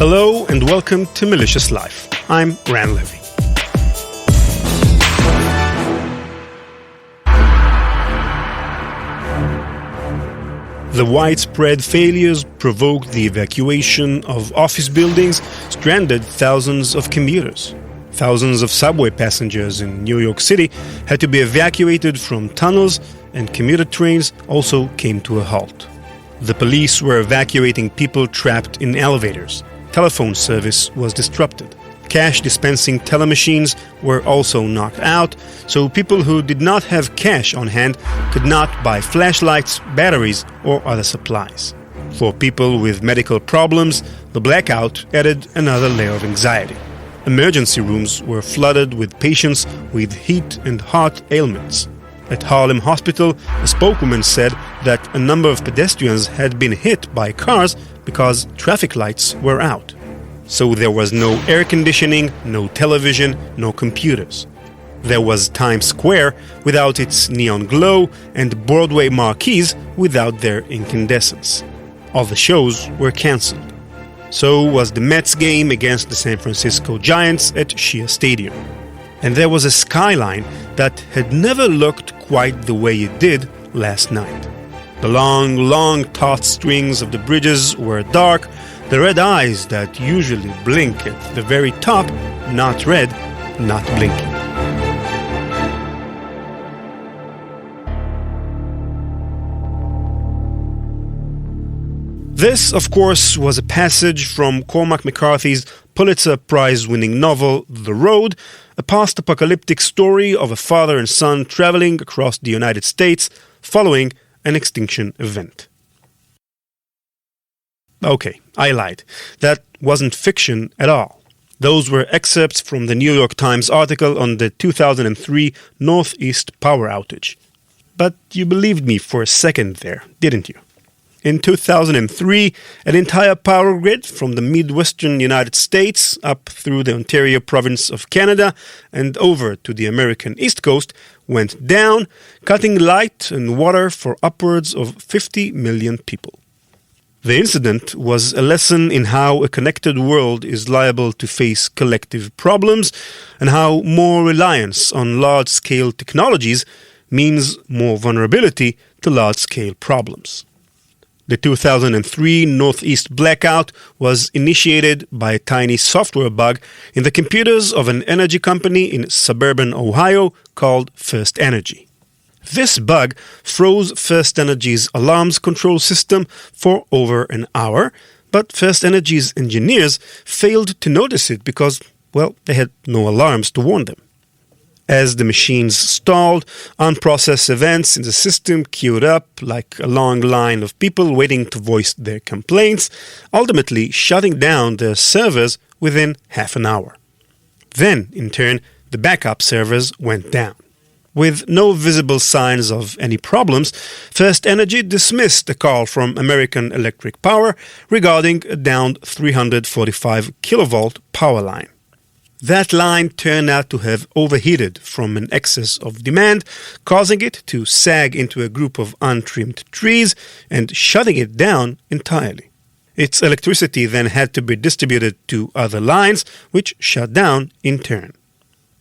Hello and welcome to Malicious Life. I'm Ran Levy. The widespread failures provoked the evacuation of office buildings, stranded thousands of commuters. Thousands of subway passengers in New York City had to be evacuated from tunnels, and commuter trains also came to a halt. The police were evacuating people trapped in elevators. Telephone service was disrupted. Cash dispensing telemachines were also knocked out, so people who did not have cash on hand could not buy flashlights, batteries, or other supplies. For people with medical problems, the blackout added another layer of anxiety. Emergency rooms were flooded with patients with heat and heart ailments. At Harlem Hospital, a spokeswoman said that a number of pedestrians had been hit by cars because traffic lights were out. So there was no air conditioning, no television, no computers. There was Times Square without its neon glow and Broadway marquees without their incandescence. All the shows were cancelled. So was the Mets game against the San Francisco Giants at Shea Stadium. And there was a skyline that had never looked quite the way it did last night. The long taut strings of the bridges were dark, the red eyes that usually blink at the very top, not red, not blinking. This, of course, was a passage from Cormac McCarthy's Pulitzer Prize-winning novel The Road, a post-apocalyptic story of a father and son traveling across the United States following an extinction event. Okay, I lied. That wasn't fiction at all. Those were excerpts from the New York Times article on the 2003 Northeast power outage. But you believed me for a second there, didn't you? In 2003, an entire power grid from the Midwestern United States up through the Ontario province of Canada and over to the American East Coast went down, cutting light and water for upwards of 50 million people. The incident was a lesson in how a connected world is liable to face collective problems and how more reliance on large-scale technologies means more vulnerability to large-scale problems. The 2003 Northeast blackout was initiated by a tiny software bug in the computers of an energy company in suburban Ohio called First Energy. This bug froze First Energy's alarms control system for over an hour, but First Energy's engineers failed to notice it because, well, they had no alarms to warn them. As the machines stalled, unprocessed events in the system queued up like a long line of people waiting to voice their complaints, ultimately shutting down their servers within half an hour. Then, in turn, the backup servers went down. With no visible signs of any problems, First Energy dismissed a call from American Electric Power regarding a downed 345 kilovolt power line. That line turned out to have overheated from an excess of demand, causing it to sag into a group of untrimmed trees and shutting it down entirely. Its electricity then had to be distributed to other lines, which shut down in turn.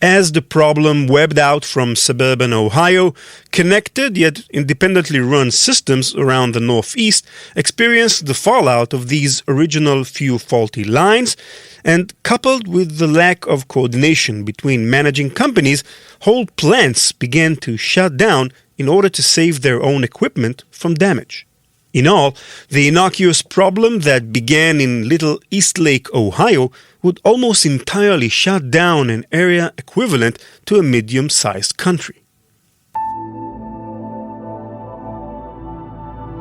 As the problem webbed out from suburban Ohio, connected yet independently run systems around the Northeast experienced the fallout of these original few faulty lines, and coupled with the lack of coordination between managing companies, whole plants began to shut down in order to save their own equipment from damage. In all, the innocuous problem that began in Little Eastlake, Ohio, would almost entirely shut down an area equivalent to a medium-sized country.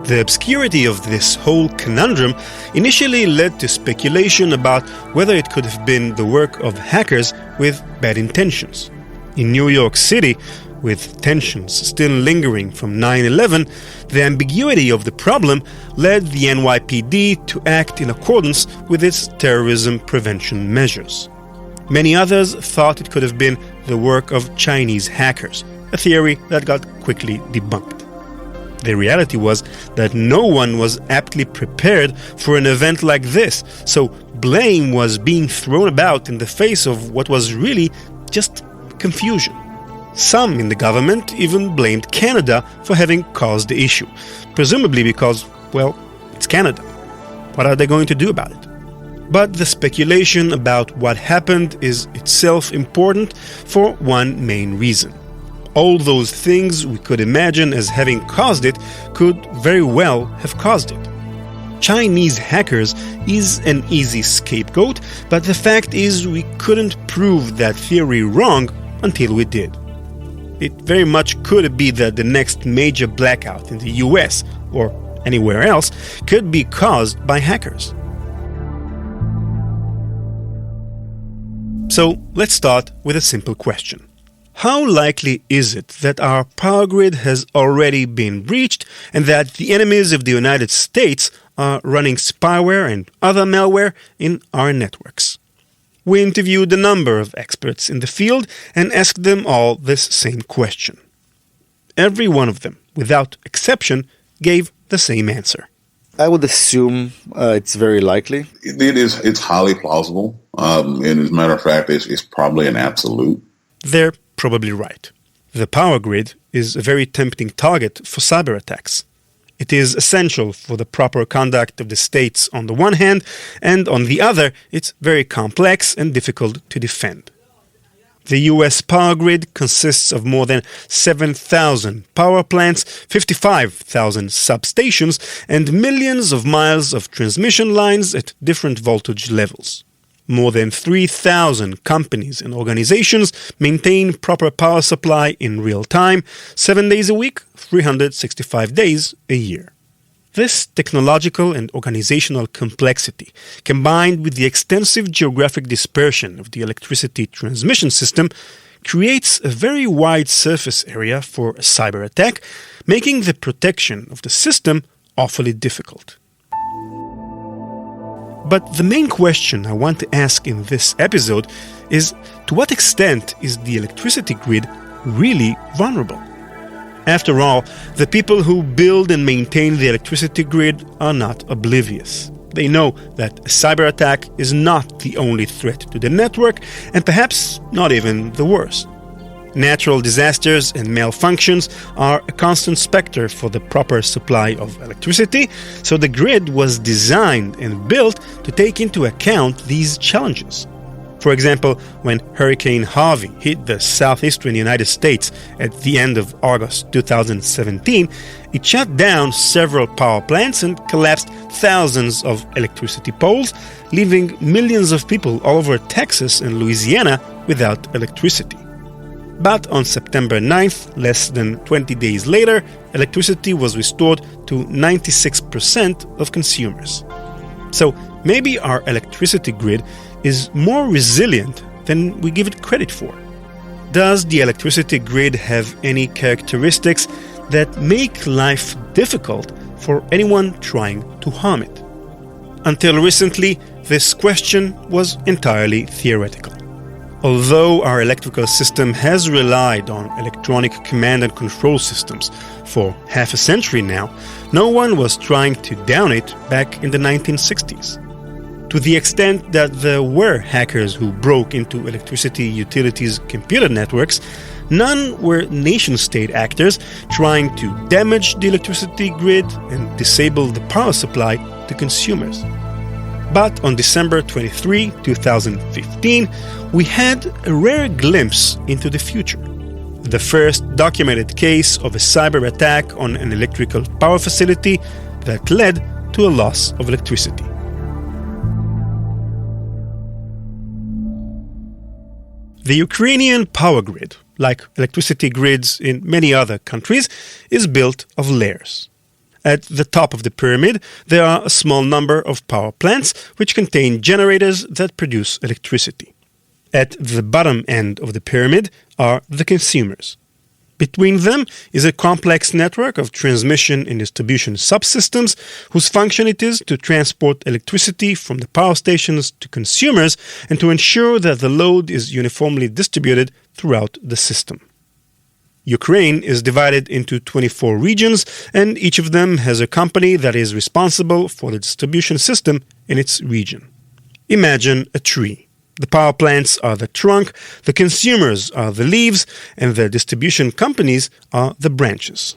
The obscurity of this whole conundrum initially led to speculation about whether it could have been the work of hackers with bad intentions. In New York City, with tensions still lingering from 9/11, the ambiguity of the problem led the NYPD to act in accordance with its terrorism prevention measures. Many others thought it could have been the work of Chinese hackers, a theory that got quickly debunked. The reality was that no one was aptly prepared for an event like this, so blame was being thrown about in the face of what was really just confusion. Some in the government even blamed Canada for having caused the issue, presumably because, well, it's Canada. What are they going to do about it? But the speculation about what happened is itself important for one main reason. All those things we could imagine as having caused it could very well have caused it. Chinese hackers is an easy scapegoat, but the fact is we couldn't prove that theory wrong until we did. It very much could be that the next major blackout in the US or anywhere else could be caused by hackers. So let's start with a simple question. How likely is it that our power grid has already been breached and that the enemies of the United States are running spyware and other malware in our networks? We interviewed a number of experts in the field and asked them all this same question. Every one of them, without exception, gave the same answer. I would assume it's very likely. It's highly plausible. And as a matter of fact, it's probably an absolute. They're probably right. The power grid is a very tempting target for cyber attacks. It is essential for the proper conduct of the states on the one hand, and on the other, it's very complex and difficult to defend. The US power grid consists of more than 7,000 power plants, 55,000 substations, and millions of miles of transmission lines at different voltage levels. More than 3,000 companies and organizations maintain proper power supply in real time, 7 days a week, 365 days a year. This technological and organizational complexity, combined with the extensive geographic dispersion of the electricity transmission system, creates a very wide surface area for a cyber attack, making the protection of the system awfully difficult. But the main question I want to ask in this episode is, to what extent is the electricity grid really vulnerable? After all, the people who build and maintain the electricity grid are not oblivious. They know that a cyber attack is not the only threat to the network, and perhaps not even the worst. Natural disasters and malfunctions are a constant specter for the proper supply of electricity, so the grid was designed and built to take into account these challenges. For example, when Hurricane Harvey hit the southeastern United States at the end of August 2017, it shut down several power plants and collapsed thousands of electricity poles, leaving millions of people all over Texas and Louisiana without electricity. But on September 9th, less than 20 days later, electricity was restored to 96% of consumers. So maybe our electricity grid is more resilient than we give it credit for. Does the electricity grid have any characteristics that make life difficult for anyone trying to harm it? Until recently, this question was entirely theoretical. Although our electrical system has relied on electronic command and control systems for half a century now, no one was trying to down it back in the 1960s. To the extent that there were hackers who broke into electricity utilities' computer networks, none were nation-state actors trying to damage the electricity grid and disable the power supply to consumers. But on December 23, 2015, we had a rare glimpse into the future. The first documented case of a cyber attack on an electrical power facility that led to a loss of electricity. The Ukrainian power grid, like electricity grids in many other countries, is built of layers. At the top of the pyramid, there are a small number of power plants which contain generators that produce electricity. At the bottom end of the pyramid are the consumers. Between them is a complex network of transmission and distribution subsystems whose function it is to transport electricity from the power stations to consumers and to ensure that the load is uniformly distributed throughout the system. Ukraine is divided into 24 regions, and each of them has a company that is responsible for the distribution system in its region. Imagine a tree. The power plants are the trunk, the consumers are the leaves, and the distribution companies are the branches.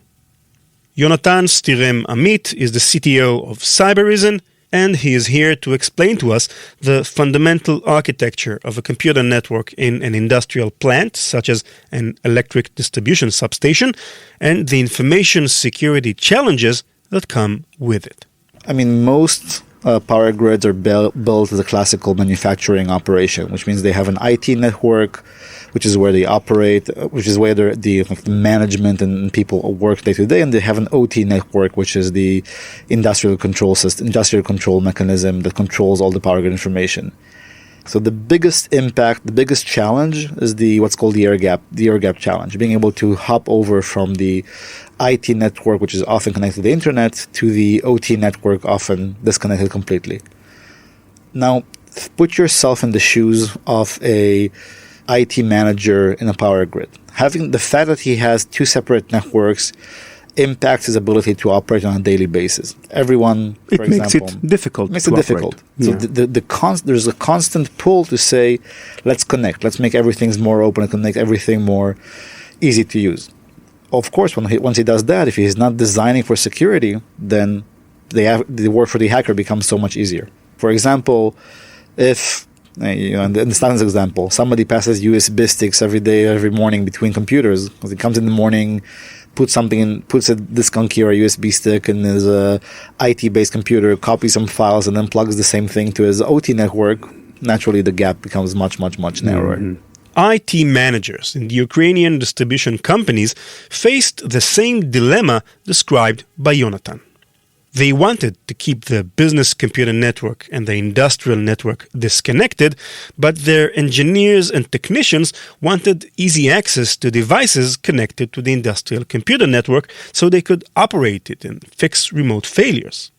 Yonatan Striem-Amit is the CTO of Cyberizon, and he is here to explain to us the fundamental architecture of a computer network in an industrial plant, such as an electric distribution substation, and the information security challenges that come with it. I mean, most power grids are built as a classical manufacturing operation, which means they have an IT network, which is where they operate, which is where the management and people work day to day, and they have an OT network, which is the industrial control system, industrial control mechanism that controls all the power grid information. So the biggest impact, the biggest challenge is what's called the air gap challenge, being able to hop over from the IT network, which is often connected to the internet, to the OT network, often disconnected completely. Now, put yourself in the shoes of a IT manager in a power grid. Having the fact that he has two separate networks impacts his ability to operate on a daily basis. Everyone, for example, makes it difficult. Makes it difficult. Yeah. So there's a constant pull to say, let's connect, let's make everything more open, and make everything more easy to use. Of course, once he does that, if he's not designing for security, then the work for the hacker becomes so much easier. For example, if in the standard example, somebody passes USB sticks every morning between computers. He comes in the morning, puts a disk on key or a USB stick in his IT-based computer, copies some files, and then plugs the same thing to his OT network. Naturally, the gap becomes much, much, much narrower. Mm-hmm. IT managers in the Ukrainian distribution companies faced the same dilemma described by Yonatan. They wanted to keep the business computer network and the industrial network disconnected, but their engineers and technicians wanted easy access to devices connected to the industrial computer network so they could operate it and fix remote failures.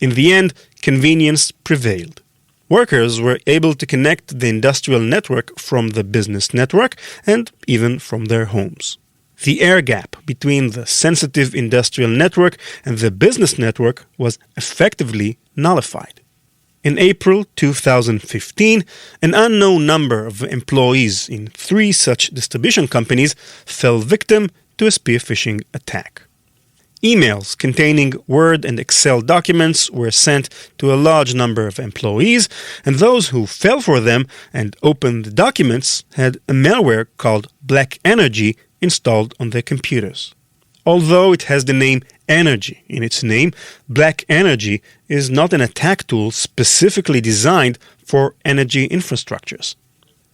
In the end, convenience prevailed. Workers were able to connect the industrial network from the business network and even from their homes. The air gap between the sensitive industrial network and the business network was effectively nullified. In April 2015, an unknown number of employees in 3 such distribution companies fell victim to a spear phishing attack. Emails containing Word and Excel documents were sent to a large number of employees, and those who fell for them and opened the documents had a malware called Black Energy installed on their computers. Although it has the name Energy in its name, Black Energy is not an attack tool specifically designed for energy infrastructures.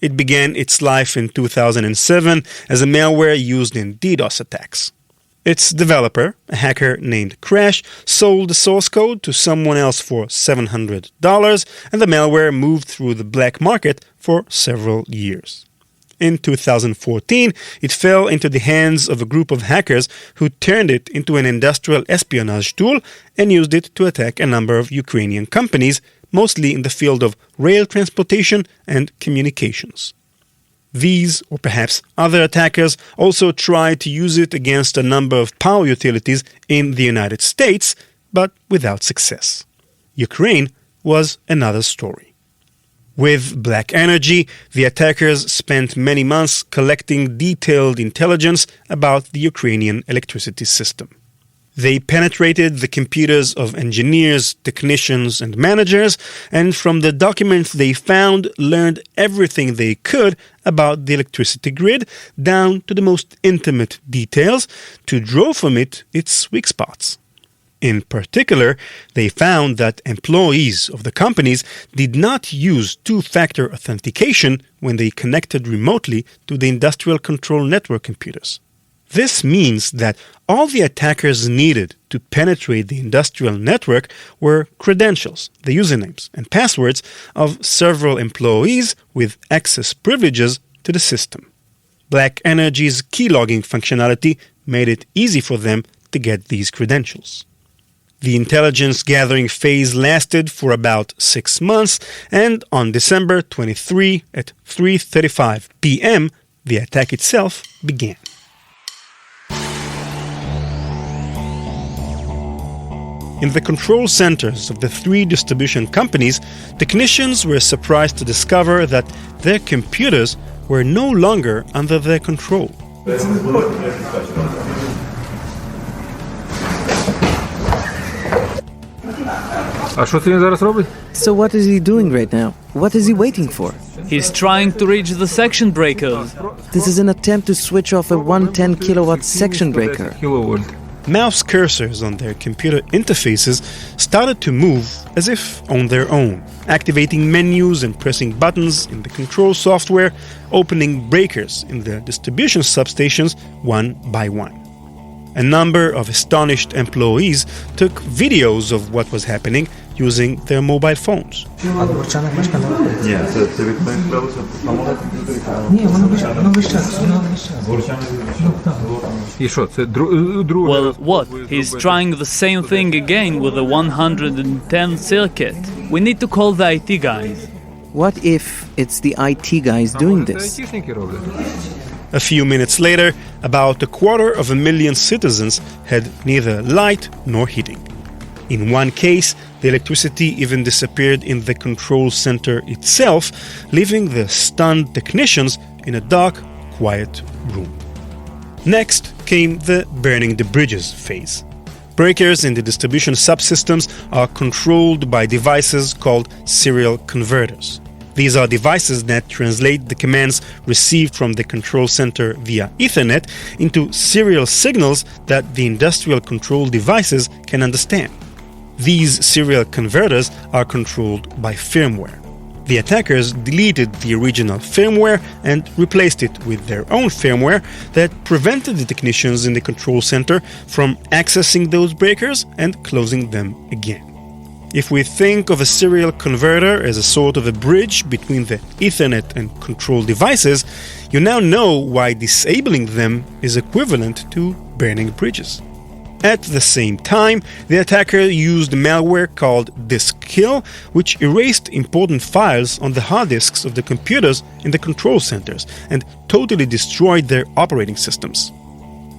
It began its life in 2007 as a malware used in DDoS attacks. Its developer, a hacker named Crash, sold the source code to someone else for $700, and the malware moved through the black market for several years. In 2014, it fell into the hands of a group of hackers who turned it into an industrial espionage tool and used it to attack a number of Ukrainian companies, mostly in the field of rail transportation and communications. These, or perhaps other attackers, also tried to use it against a number of power utilities in the United States, but without success. Ukraine was another story. With Black Energy, the attackers spent many months collecting detailed intelligence about the Ukrainian electricity system. They penetrated the computers of engineers, technicians, and managers, and from the documents they found, learned everything they could about the electricity grid, down to the most intimate details, to draw from it its weak spots. In particular, they found that employees of the companies did not use two-factor authentication when they connected remotely to the industrial control network computers. This means that all the attackers needed to penetrate the industrial network were credentials, the usernames and passwords of several employees with access privileges to the system. Black Energy's keylogging functionality made it easy for them to get these credentials. The intelligence gathering phase lasted for about 6 months, and on December 23 at 3:35 p.m., the attack itself began. In the control centers of the 3 distribution companies, technicians were surprised to discover that their computers were no longer under their control. So what is he doing right now? What is he waiting for? He's trying to reach the section breakers. This is an attempt to switch off a 110 kilowatt section breaker. Mouse cursors on their computer interfaces started to move as if on their own, activating menus and pressing buttons in the control software, opening breakers in the distribution substations one by one. A number of astonished employees took videos of what was happening using their mobile phones. Well, what? He's trying the same thing again with a 110 circuit. We need to call the IT guys. What if it's the IT guys doing this? A few minutes later, about 250,000 citizens had neither light nor heating. In one case, the electricity even disappeared in the control center itself, leaving the stunned technicians in a dark, quiet room. Next came the burning the bridges phase. Breakers in the distribution subsystems are controlled by devices called serial converters. These are devices that translate the commands received from the control center via Ethernet into serial signals that the industrial control devices can understand. These serial converters are controlled by firmware. The attackers deleted the original firmware and replaced it with their own firmware that prevented the technicians in the control center from accessing those breakers and closing them again. If we think of a serial converter as a sort of a bridge between the Ethernet and control devices, you now know why disabling them is equivalent to burning bridges. At the same time, the attacker used malware called disk kill, which erased important files on the hard disks of the computers in the control centers and totally destroyed their operating systems.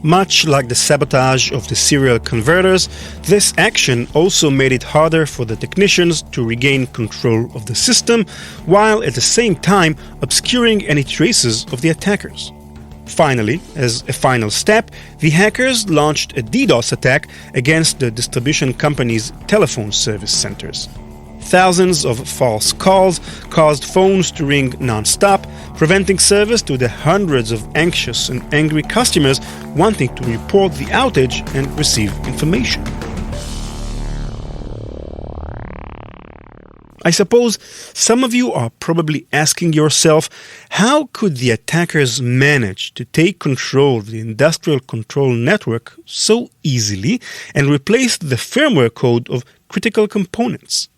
Much like the sabotage of the serial converters, this action also made it harder for the technicians to regain control of the system, while at the same time obscuring any traces of the attackers. Finally, as a final step, the hackers launched a DDoS attack against the distribution company's telephone service centers. Thousands of false calls caused phones to ring non-stop, preventing service to the hundreds of anxious and angry customers wanting to report the outage and receive information. I suppose some of you are probably asking yourself, how could the attackers manage to take control of the industrial control network so easily and replace the firmware code of critical components?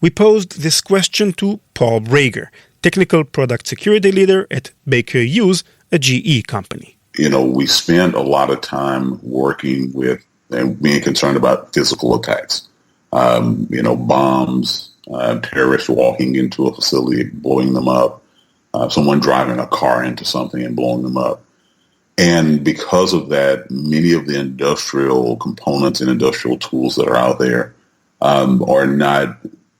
We posed this question to Paul Brager, Technical Product Security Leader at Baker Hughes, a GE company. We spend a lot of time working with and being concerned about physical attacks. Bombs, terrorists walking into a facility, blowing them up, someone driving a car into something and blowing them up. And because of that, many of the industrial components and industrial tools that are out there are not.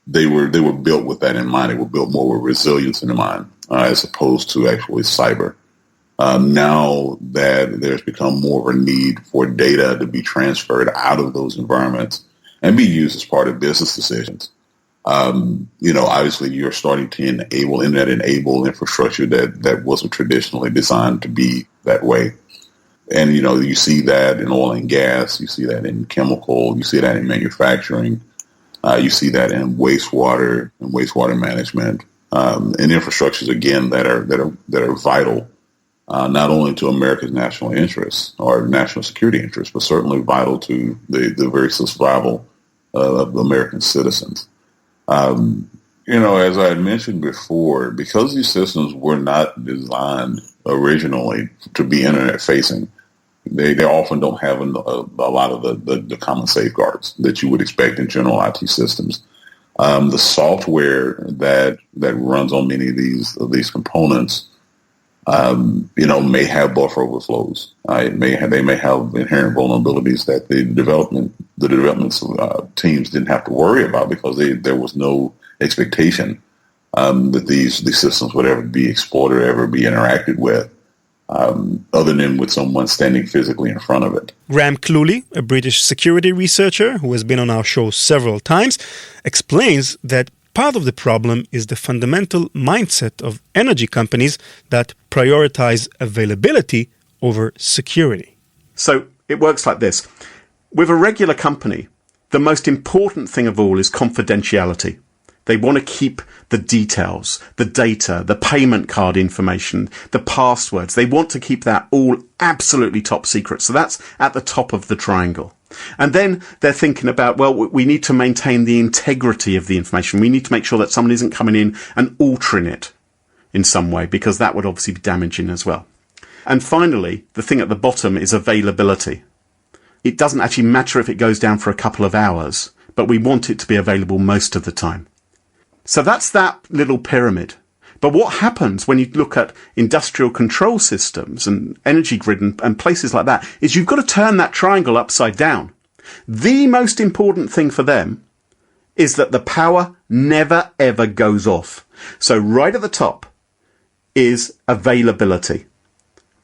They were built with that in mind. They were built more with resilience in mind, as opposed to actually cyber. Now that there's become more of a need for data to be transferred out of those environments and be used as part of business decisions, obviously you're starting to enable internet-enabled infrastructure that wasn't traditionally designed to be that way. And, you see that in oil and gas, you see that in chemical, you see that in manufacturing. You see that in wastewater and wastewater management, and infrastructures again that are vital, not only to America's national interests or national security interests, but certainly vital to the very survival of American citizens. As I had mentioned before, because these systems were not designed originally to be internet facing, they often don't have a lot of the common safeguards that you would expect in general IT systems. The software that runs on many of these components, may have buffer overflows. They may have inherent vulnerabilities that the development the development teams didn't have to worry about because there was no expectation that these systems would ever be exploited or ever be interacted with, other than with someone standing physically in front of it. Graham Cluley, a British security researcher who has been on our show several times, explains that part of the problem is the fundamental mindset of energy companies that prioritize availability over security. So it works like this. With a regular company, the most important thing of all is confidentiality. They want to keep the details, the data, the payment card information, the passwords. They want to keep that all absolutely top secret. So that's at the top of the triangle. And then they're thinking about, well, we need to maintain the integrity of the information. We need to make sure that someone isn't coming in and altering it in some way, because that would obviously be damaging as well. And finally, the thing at the bottom is availability. It doesn't actually matter if it goes down for a couple of hours, but we want it to be available most of the time. So that's that little pyramid. But what happens when you look at industrial control systems and energy grid and places like that is you've got to turn that triangle upside down. The most important thing for them is that the power never ever goes off. So right at the top is availability,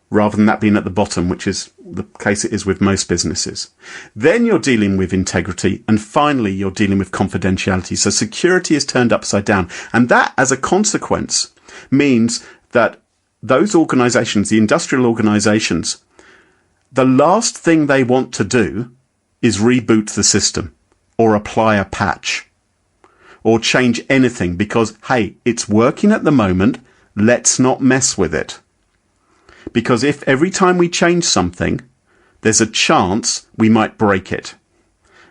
rather than that being at the bottom, which is the case it is with most businesses. Then you're dealing with integrity, and finally you're dealing with confidentiality. So security is turned upside down. And that, as a consequence, means that those organizations, the industrial organizations, the last thing they want to do is reboot the system or apply a patch or change anything because, hey, it's working at the moment, let's not mess with it. Because if every time we change something, there's a chance we might break it.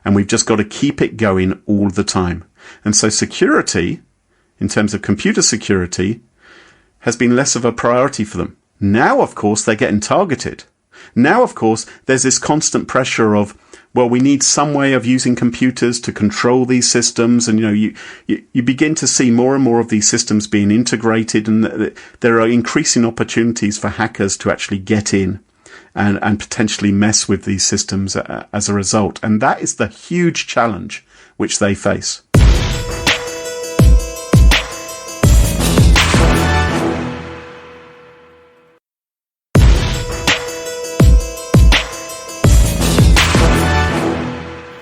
And we've just got to keep it going all the time. And so security, in terms of computer security, has been less of a priority for them. Now, of course, they're getting targeted. Now, of course, there's this constant pressure of, well, we need some way of using computers to control these systems. And, you begin to see more and more of these systems being integrated, and there are increasing opportunities for hackers to actually get in and potentially mess with these systems as a result. And that is the huge challenge which they face.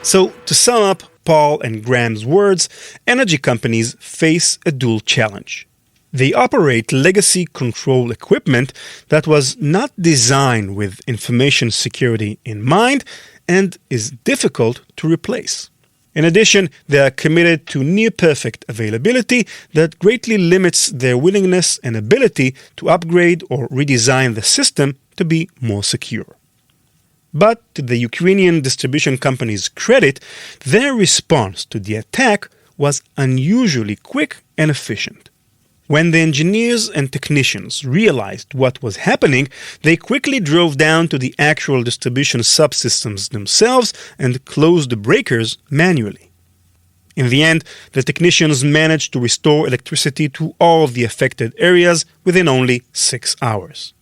So, to sum up Paul and Graham's words, energy companies face a dual challenge. They operate legacy control equipment that was not designed with information security in mind and is difficult to replace. In addition, they are committed to near-perfect availability that greatly limits their willingness and ability to upgrade or redesign the system to be more secure. But to the Ukrainian distribution company's credit, their response to the attack was unusually quick and efficient. When the engineers and technicians realized what was happening, they quickly drove down to the actual distribution subsystems themselves and closed the breakers manually. In the end, the technicians managed to restore electricity to all of the affected areas within only 6 hours.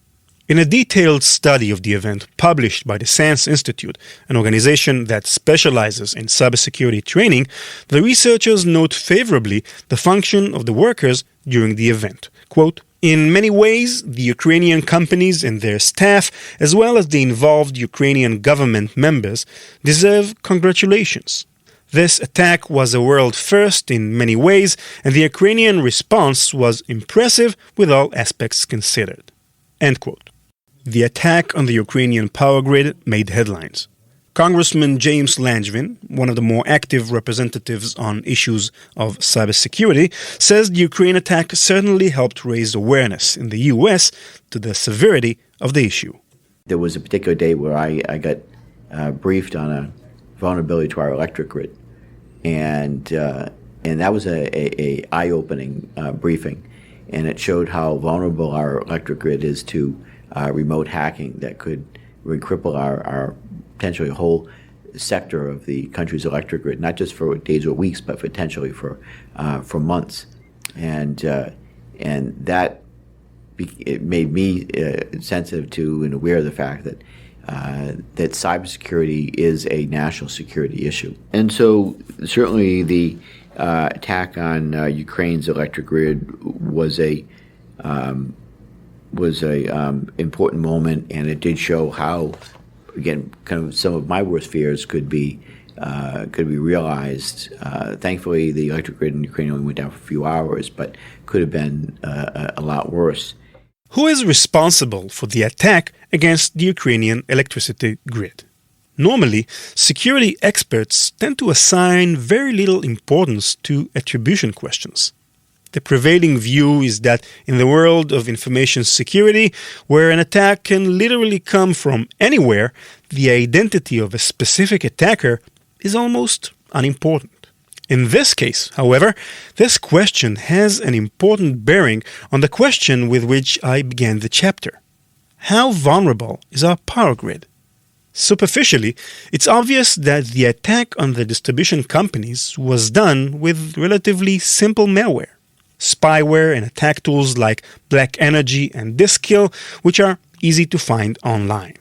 In a detailed study of the event published by the SANS Institute, an organization that specializes in cybersecurity training, the researchers note favorably the function of the workers during the event. Quote, "In many ways, the Ukrainian companies and their staff, as well as the involved Ukrainian government members, deserve congratulations. This attack was a world first in many ways, and the Ukrainian response was impressive with all aspects considered." End quote. The attack on the Ukrainian power grid made headlines. Congressman James Langevin, one of the more active representatives on issues of cybersecurity, says the Ukraine attack certainly helped raise awareness in the U.S. to the severity of the issue. There was a particular day where I got briefed on a vulnerability to our electric grid, and that was a eye-opening briefing, and it showed how vulnerable our electric grid is to remote hacking that could cripple our potentially whole sector of the country's electric grid, not just for days or weeks, but potentially for months. And that it made me sensitive to and aware of the fact that that cybersecurity is a national security issue. And so certainly the attack on Ukraine's electric grid was a important moment, and it did show how, again, kind of some of my worst fears could be realized. Thankfully, the electric grid in Ukraine only went down for a few hours, but could have been a lot worse. Who is responsible for the attack against the Ukrainian electricity grid? Normally, security experts tend to assign very little importance to attribution questions. The prevailing view is that in the world of information security, where an attack can literally come from anywhere, the identity of a specific attacker is almost unimportant. In this case, however, this question has an important bearing on the question with which I began the chapter. How vulnerable is our power grid? Superficially, it's obvious that the attack on the distribution companies was done with relatively simple malware. Spyware and attack tools like Black Energy and Diskill, which are easy to find online.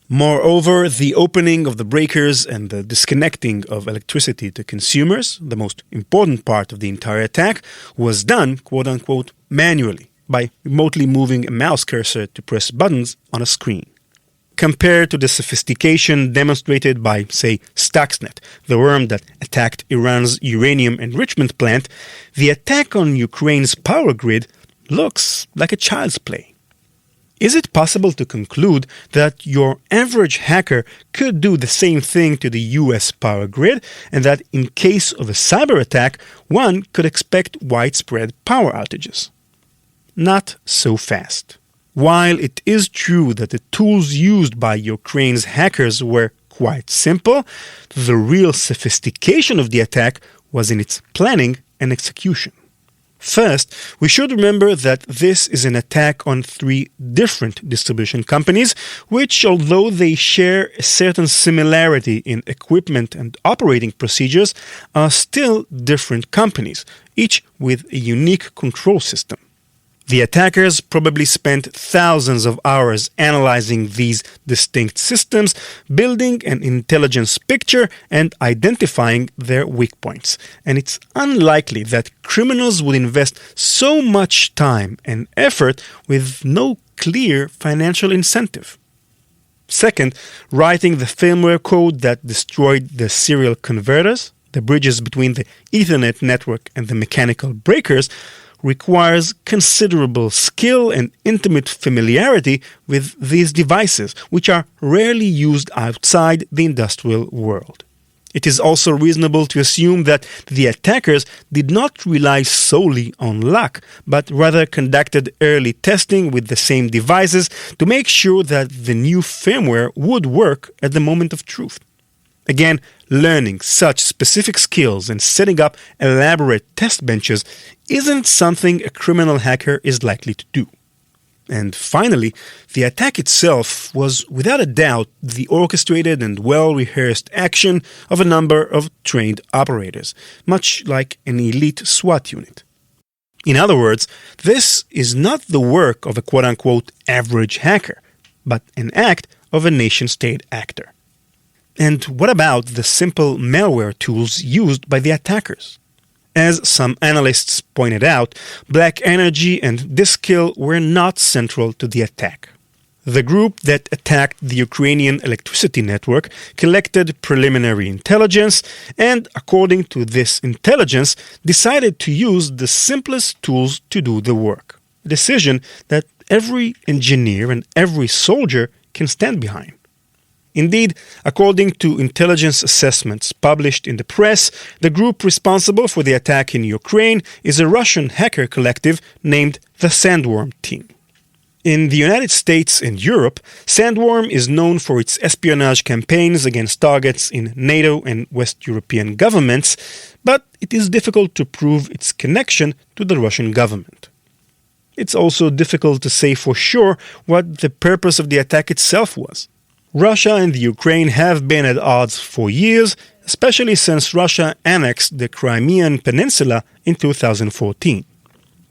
Moreover, the opening of the breakers and the disconnecting of electricity to consumers, the most important part of the entire attack, was done, quote-unquote, manually, by remotely moving a mouse cursor to press buttons on a screen. Compared to the sophistication demonstrated by, say, Stuxnet, the worm that attacked Iran's uranium enrichment plant, the attack on Ukraine's power grid looks like a child's play. Is it possible to conclude that your average hacker could do the same thing to the US power grid, and that in case of a cyber attack, one could expect widespread power outages? Not so fast. While it is true that the tools used by Ukraine's hackers were quite simple, the real sophistication of the attack was in its planning and execution. First, we should remember that this is an attack on three different distribution companies, which, although they share a certain similarity in equipment and operating procedures, are still different companies, each with a unique control system. The attackers probably spent thousands of hours analyzing these distinct systems, building an intelligence picture and identifying their weak points. And it's unlikely that criminals would invest so much time and effort with no clear financial incentive. Second, writing the firmware code that destroyed the serial converters, the bridges between the Ethernet network and the mechanical breakers, requires considerable skill and intimate familiarity with these devices, which are rarely used outside the industrial world. It is also reasonable to assume that the attackers did not rely solely on luck, but rather conducted early testing with the same devices to make sure that the new firmware would work at the moment of truth. Again, learning such specific skills and setting up elaborate test benches isn't something a criminal hacker is likely to do. And finally, the attack itself was without a doubt the orchestrated and well-rehearsed action of a number of trained operators, much like an elite SWAT unit. In other words, this is not the work of a quote-unquote average hacker, but an act of a nation-state actor. And what about the simple malware tools used by the attackers? As some analysts pointed out, Black Energy and Diskill were not central to the attack. The group that attacked the Ukrainian electricity network collected preliminary intelligence and, according to this intelligence, decided to use the simplest tools to do the work. A decision that every engineer and every soldier can stand behind. Indeed, according to intelligence assessments published in the press, the group responsible for the attack in Ukraine is a Russian hacker collective named the Sandworm Team. In the United States and Europe, Sandworm is known for its espionage campaigns against targets in NATO and West European governments, but it is difficult to prove its connection to the Russian government. It's also difficult to say for sure what the purpose of the attack itself was. Russia and the Ukraine have been at odds for years, especially since Russia annexed the Crimean Peninsula in 2014.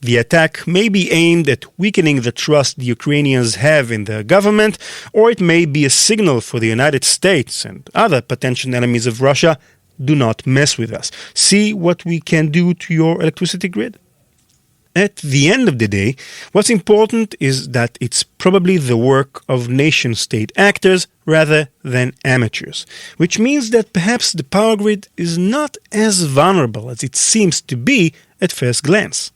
The attack may be aimed at weakening the trust the Ukrainians have in their government, or it may be a signal for the United States and other potential enemies of Russia, do not mess with us. See what we can do to your electricity grid. At the end of the day, what's important is that it's probably the work of nation-state actors rather than amateurs, which means that perhaps the power grid is not as vulnerable as it seems to be at first glance.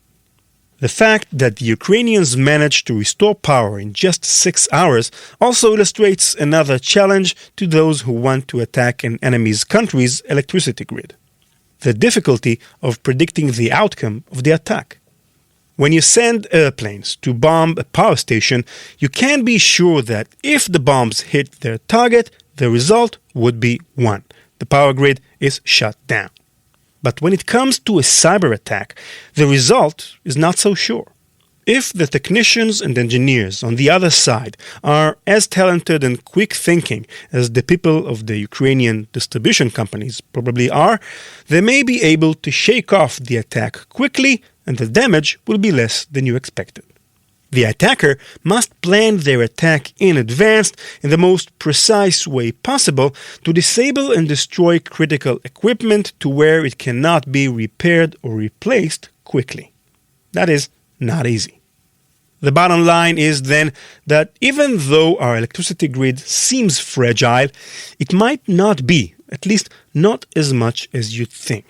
The fact that the Ukrainians managed to restore power in just 6 hours also illustrates another challenge to those who want to attack an enemy's country's electricity grid: the difficulty of predicting the outcome of the attack. When you send airplanes to bomb a power station, you can be sure that if the bombs hit their target, the result would be one: the power grid is shut down. But when it comes to a cyber attack, the result is not so sure. If the technicians and engineers on the other side are as talented and quick-thinking as the people of the Ukrainian distribution companies probably are, they may be able to shake off the attack quickly, and the damage will be less than you expected. The attacker must plan their attack in advance in the most precise way possible to disable and destroy critical equipment to where it cannot be repaired or replaced quickly. That is not easy. The bottom line is then that even though our electricity grid seems fragile, it might not be, at least not as much as you'd think.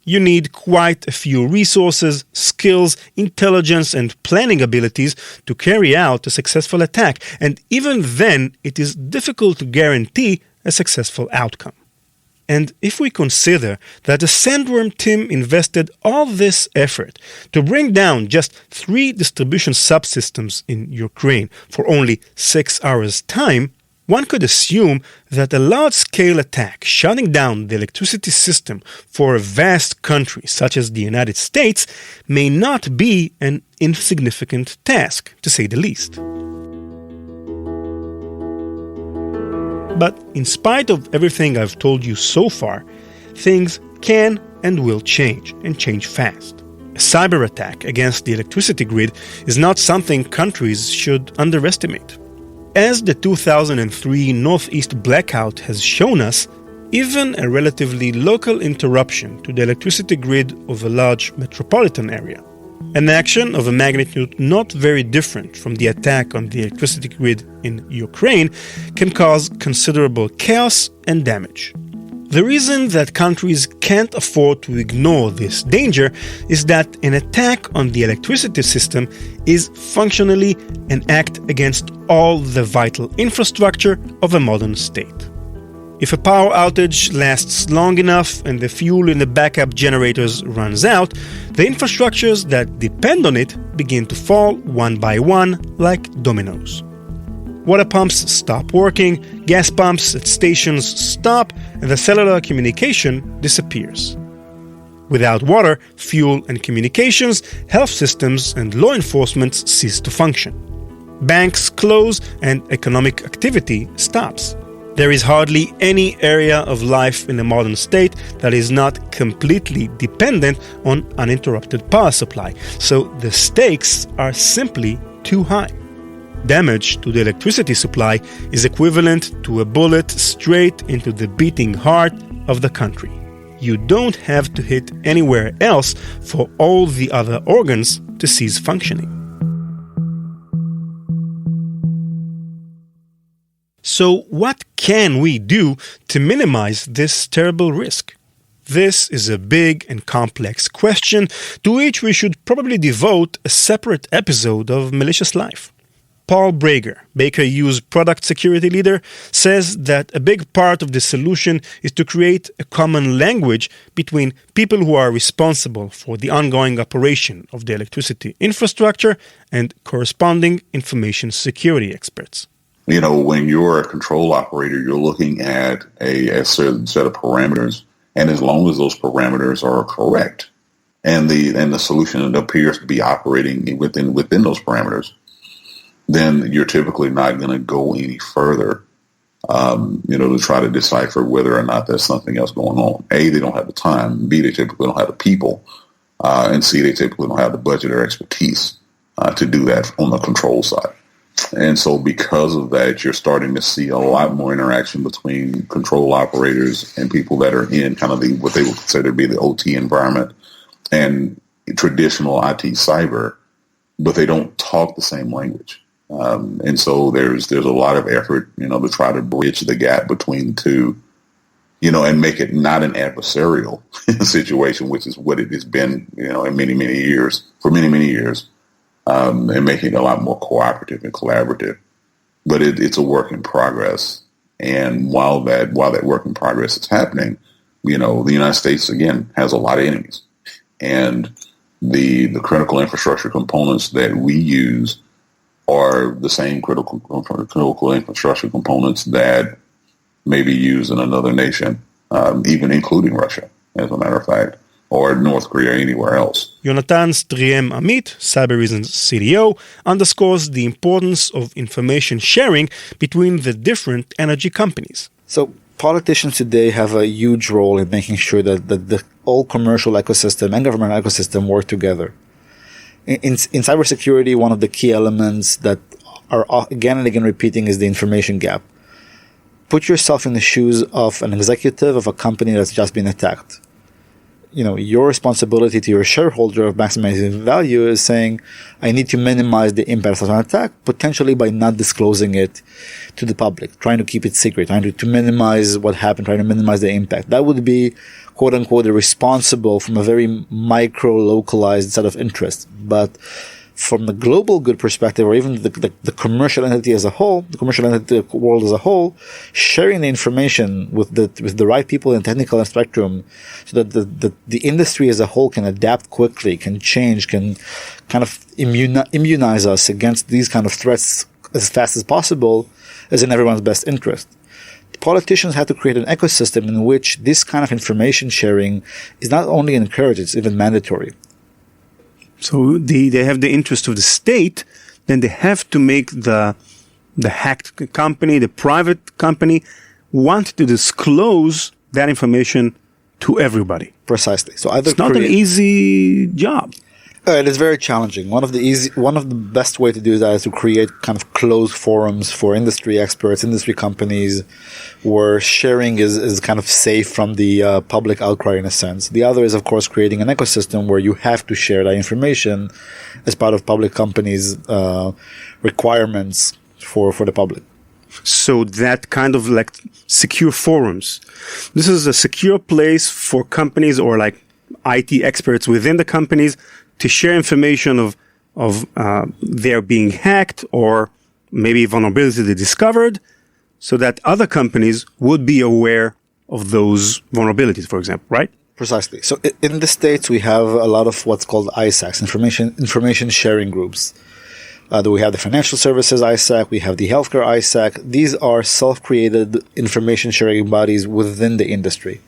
You need quite a few resources, skills, intelligence, and planning abilities to carry out a successful attack, and even then it is difficult to guarantee a successful outcome. And if we consider that the Sandworm team invested all this effort to bring down just 3 distribution subsystems in Ukraine for only 6 hours' time, one could assume that a large-scale attack shutting down the electricity system for a vast country such as the United States may not be an insignificant task, to say the least. But in spite of everything I've told you so far, things can and will change, and change fast. A cyber attack against the electricity grid is not something countries should underestimate. As the 2003 Northeast blackout has shown us, even a relatively local interruption to the electricity grid of a large metropolitan area, an action of a magnitude not very different from the attack on the electricity grid in Ukraine, can cause considerable chaos and damage. The reason that countries can't afford to ignore this danger is that an attack on the electricity system is functionally an act against all the vital infrastructure of a modern state. If a power outage lasts long enough and the fuel in the backup generators runs out, the infrastructures that depend on it begin to fall one by one like dominoes. Water pumps stop working, gas pumps at stations stop, and the cellular communication disappears. Without water, fuel, and communications, health systems and law enforcement cease to function. Banks close and economic activity stops. There is hardly any area of life in a modern state that is not completely dependent on uninterrupted power supply, so the stakes are simply too high. Damage to the electricity supply is equivalent to a bullet straight into the beating heart of the country. You don't have to hit anywhere else for all the other organs to cease functioning. So what can we do to minimize this terrible risk? This is a big and complex question to which we should probably devote a separate episode of Malicious Life. Paul Brager, Baker Hughes' product security leader, says that a big part of the solution is to create a common language between people who are responsible for the ongoing operation of the electricity infrastructure and corresponding information security experts. You know, when you're a control operator, you're looking at a certain set of parameters, and as long as those parameters are correct, and the solution appears to be operating within those parameters, then you're typically not going to go any further, to try to decipher whether or not there's something else going on. A, they don't have the time. B, they typically don't have the people And C, they typically don't have the budget or expertise to do that on the control side. And so because of that, you're starting to see a lot more interaction between control operators and people that are in kind of what they would consider to be the OT environment and traditional IT cyber, but they don't talk the same language. And so there's a lot of effort, to try to bridge the gap between the two, and make it not an adversarial situation, which is what it has been, in many, many years, and making it a lot more cooperative and collaborative. But it's a work in progress. And while that work in progress is happening, the United States, again, has a lot of enemies. And the critical infrastructure components that we use are the same critical infrastructure components that may be used in another nation, even including Russia, as a matter of fact, or North Korea or anywhere else. Yonatan Striem-Amit, Cybereason's CDO, underscores the importance of information sharing between the different energy companies. So politicians today have a huge role in making sure that the whole commercial ecosystem and government ecosystem work together. In cybersecurity, one of the key elements that are again and again repeating is the information gap. Put yourself in the shoes of an executive of a company that's just been attacked. Your responsibility to your shareholder of maximizing value is saying, I need to minimize the impact of an attack, potentially by not disclosing it to the public, trying to keep it secret, trying to minimize what happened, trying to minimize the impact. That would be, quote unquote, responsible from a very micro-localized set of interests. But from the global good perspective, or even the commercial entity as a whole, the commercial entity world as a whole, sharing the information with the right people in technical spectrum, so that the industry as a whole can adapt quickly, can change, can kind of immunize us against these kind of threats as fast as possible, is in everyone's best interest. Politicians have to create an ecosystem in which this kind of information sharing is not only encouraged, it's even mandatory. So they have the interest of the state, then they have to make the hacked company, the private company, want to disclose that information to everybody. Precisely. So either it's not an easy job. It is very challenging. One of the best way to do that is to create kind of closed forums for industry experts, industry companies, where sharing is kind of safe from the public outcry in a sense. The other is, of course, creating an ecosystem where you have to share that information as part of public companies' requirements for the public. So that kind of like secure forums. This is a secure place for companies or like IT experts within the companies to share information of their being hacked or maybe vulnerabilities they discovered, so that other companies would be aware of those vulnerabilities, for example, right? Precisely. So in the States, we have a lot of what's called ISACs, information sharing groups. We have the financial services ISAC, we have the healthcare ISAC. These are self-created information sharing bodies within the industry.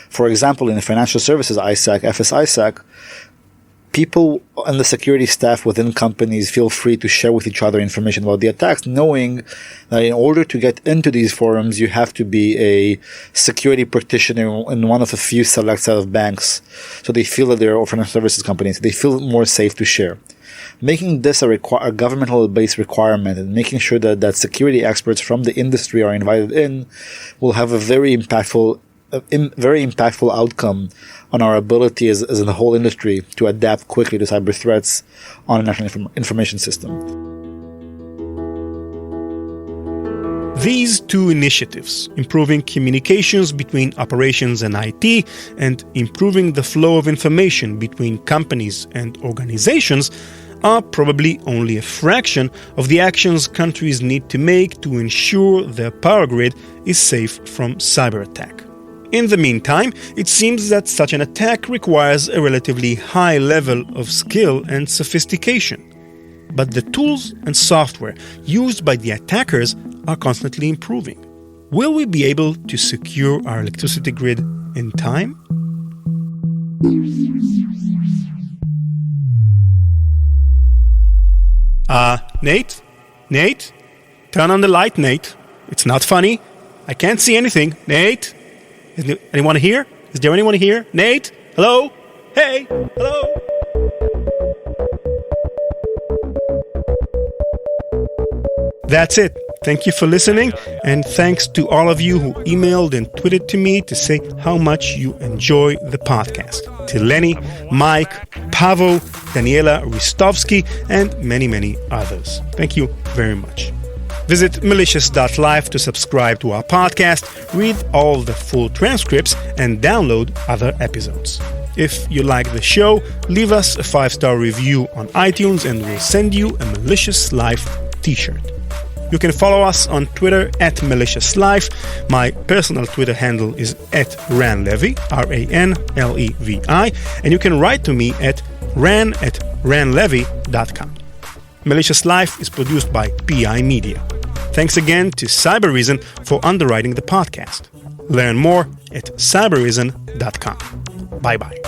For example, in the financial services ISAC, FS-ISAC, people and the security staff within companies feel free to share with each other information about the attacks, knowing that in order to get into these forums, you have to be a security practitioner in one of a few select set of banks. So they feel that they're financial services companies. They feel more safe to share. Making this a governmental-based requirement and making sure that security experts from the industry are invited in will have a very impactful outcome on our ability as the whole industry to adapt quickly to cyber threats on a national information system. These two initiatives, improving communications between operations and IT and improving the flow of information between companies and organizations, are probably only a fraction of the actions countries need to make to ensure their power grid is safe from cyber attack. In the meantime, it seems that such an attack requires a relatively high level of skill and sophistication. But the tools and software used by the attackers are constantly improving. Will we be able to secure our electricity grid in time? Nate? Nate? Turn on the light, Nate. It's not funny. I can't see anything. Nate? Is anyone here? Is there anyone here? Nate? Hello? Hey, hello. That's it. Thank you for listening, and thanks to all of you who emailed and tweeted to me to say how much you enjoy the podcast. To Lenny, Mike, Pavo, Daniela Ristovsky, and many, many others. Thank you very much. Visit malicious.live to subscribe to our podcast, read all the full transcripts, and download other episodes. If you like the show, leave us a 5-star review on iTunes and we'll send you a Malicious Life t-shirt. You can follow us on Twitter at Malicious Life. My personal Twitter handle is at ranlevi, R-A-N-L-E-V-I, and you can write to me at ran@ranlevi.com. Malicious Life is produced by PI Media. Thanks again to Cybereason for underwriting the podcast. Learn more at cybereason.com. Bye-bye.